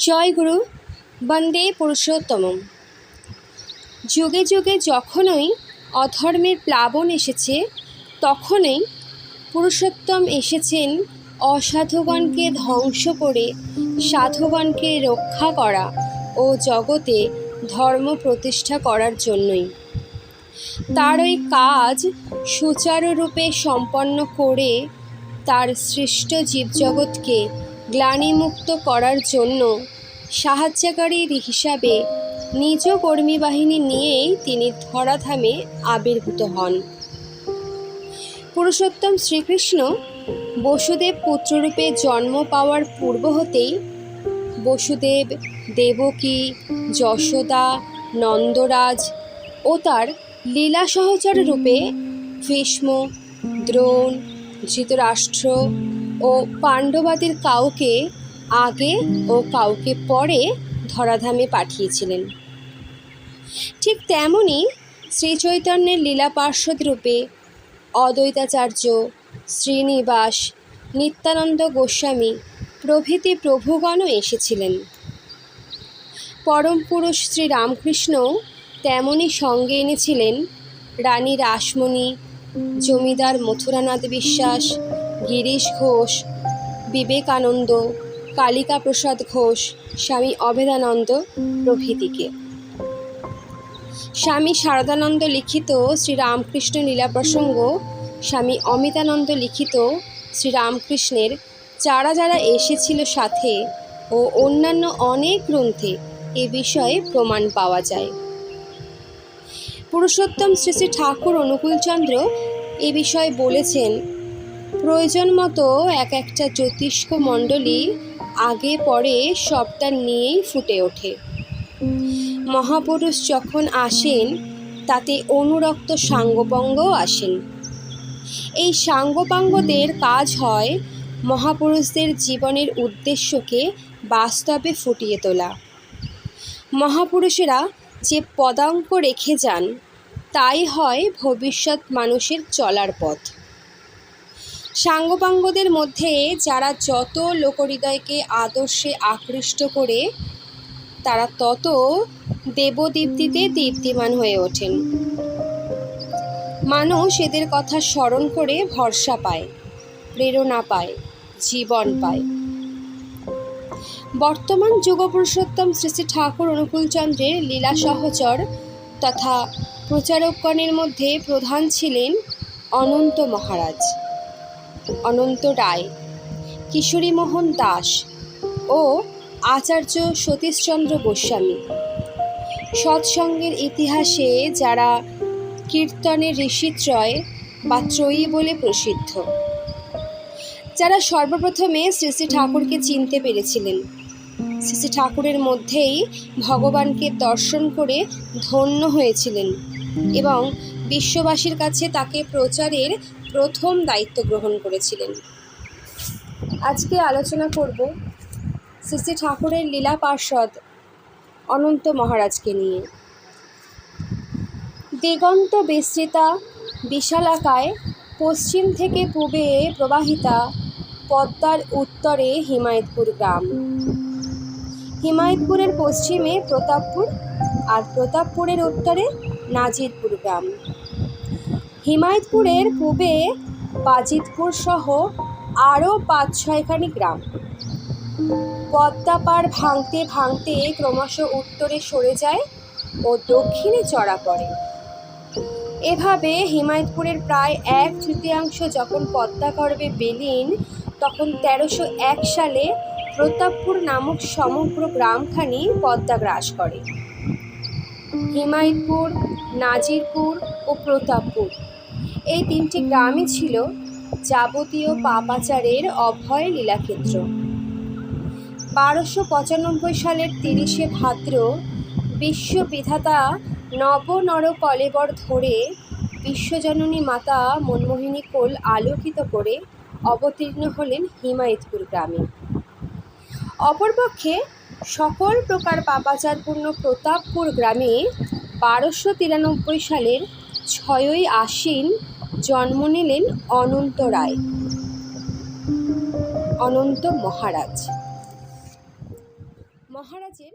জয় গুরু, বন্দে পুরুষোত্তমম। যুগে যুগে যখনই অধর্মের প্লাবন এসেছে, তখনই পুরুষোত্তম এসেছেন অসাধুগণকে ধ্বংস করে সাধুগণকে রক্ষা করা ও জগতে ধর্ম প্রতিষ্ঠা করার জন্যই। তার ওই কাজ সুচারুরূপে সম্পন্ন করে তার সৃষ্ট জীবজগৎকে গ্লানিমুক্ত করার জন্য সাহায্যকারী হিসাবে নিজ কর্মী বাহিনী নিয়েই তিনি ধরাধামে আবির্ভূত হন। পুরুষোত্তম শ্রীকৃষ্ণ বসুদেব পুত্ররূপে জন্ম পাওয়ার পূর্ব হতেই বসুদেব, দেবকী, যশোদা, নন্দরাজ ও তার লীলা সহচর রূপে ভীষ্ম, দ্রোণ, ধৃতরাষ্ট্র ও পাণ্ডবাদির কাউকে আগে ও কাউকে পরে ধরাধামে পাঠিয়েছিলেন। ঠিক তেমনি শ্রীচৈতন্যের লীলা পার্ষদ রূপে অদ্বৈতাচার্য, শ্রীনিবাস, নিত্যানন্দ গোস্বামী প্রভৃতি প্রভুগণও এসেছিলেন। পরম পুরুষ শ্রীরামকৃষ্ণও তেমনি সঙ্গে এনেছিলেন রানী রাসমণি, জমিদার মথুরানাথ বিশ্বাস, গিরিশ ঘোষ, বিবেকানন্দ, কালিকা প্রসাদ ঘোষ, স্বামী অভেদানন্দ প্রভৃতিকে। স্বামী শারদানন্দ লিখিত শ্রীরামকৃষ্ণ লীলা প্রসঙ্গ, স্বামী অমিতানন্দ লিখিত শ্রীরামকৃষ্ণের যারা যারা এসেছিল সাথে ও অন্যান্য অনেক গ্রন্থে এ বিষয়ে প্রমাণ পাওয়া যায়। পুরুষোত্তম শ্রী শ্রী ঠাকুর অনুকূলচন্দ্র এ বিষয়ে বলেছেন, প্রয়োজন মতো এক একটা জ্যোতিষ্ক মণ্ডলী আগে পরে সবটা নিয়েই ফুটে ওঠে। মহাপুরুষ যখন আসেন তাতে অনুরক্ত সাঙ্গপাঙ্গও আসেন। এই সাঙ্গপাঙ্গদের কাজ হয় মহাপুরুষদের জীবনের উদ্দেশ্যকে বাস্তবে ফুটিয়ে তোলা। মহাপুরুষেরা যে পদাঙ্ক রেখে যান তাই হয় ভবিষ্যৎ মানুষের চলার পথ। সাঙ্গপাঙ্গদের মধ্যে যারা যত লোকহৃদয়কে আদর্শে আকৃষ্ট করে তারা তত দেবদীপ্তিতে দীপ্তিমান হয়ে ওঠেন। মানুষ এদের কথা স্মরণ করে ভরসা পায়, প্রেরণা পায়, জীবন পায়। বর্তমান যুগপুরুষোত্তম শ্রী শ্রী ঠাকুর অনুকূলচন্দ্রের লীলা সহচর তথা প্রচারকগণের মধ্যে প্রধান ছিলেন অনন্ত মহারাজ, অনন্ত রায়, কিশোরীমোহন দাস ও আচার্য সতীশচন্দ্র গোস্বামী। সৎসঙ্গের ইতিহাসে যারা কীর্তনের ঋষিত্রয় বা ত্রয়ী বলে প্রসিদ্ধ, যারা সর্বপ্রথমে শ্রী শ্রী ঠাকুরকে চিনতে পেরেছিলেন, শ্রী শ্রী ঠাকুরের মধ্যেই ভগবানকে দর্শন করে ধন্য হয়েছিলেন এবং বিশ্ববাসীর কাছে তাকে প্রচারের প্রথম দায়িত্ব গ্রহণ করেছিলেন। আজকে আলোচনা করব শ্রী শ্রী ঠাকুরের লীলা পার্ষদ অনন্ত মহারাজকে নিয়ে। দিগন্ত বিস্তৃতা বিশালাকায় পশ্চিম থেকে পূবে প্রবাহিতা পদ্মার উত্তরে হিমায়তপুর গ্রাম। হিমায়তপুরের পশ্চিমে প্রতাপপুর আর প্রতাপপুরের উত্তরে নাজিরপুর গ্রাম। হিমায়তপুরের পূবে বাজিতপুর সহ আরও ৫-৬খানি গ্রাম। পদ্মা পাড় ভাঙতে ভাঙতে ক্রমশ উত্তরে সরে যায় ও দক্ষিণে চড়া পড়ে। এভাবে হিমায়তপুরের প্রায় ১/৩ যখন পদ্মাগর্ভে বিলীন, তখন ১৩০১ সালে প্রতাপপুর নামক সমগ্র গ্রামখানি পদ্মা গ্রাস করে। হিমায়তপুর, নাজিরপুর ও প্রতাপপুর এই ৩টি গ্রামই ছিল যাবতীয় পাপাচারের অভয় লীলাক্ষেত্র। ১২৯৫ সালের ৩০শে ভাদ্র বিশ্ববিধাতা নবনর কলেবর ধরে বিশ্বজননী মাতা মনমোহিনী কোল আলোকিত করে অবতীর্ণ হলেন হিমায়তপুর গ্রামে। অপরপক্ষে সকল প্রকার পাপাচারপূর্ণ প্রতাপপুর গ্রামে ১২৯৩ সালের ৬ই আশ্বিন জন্ম নিলেন অনন্ত রায়, অনন্ত মহারাজ। মহারাজের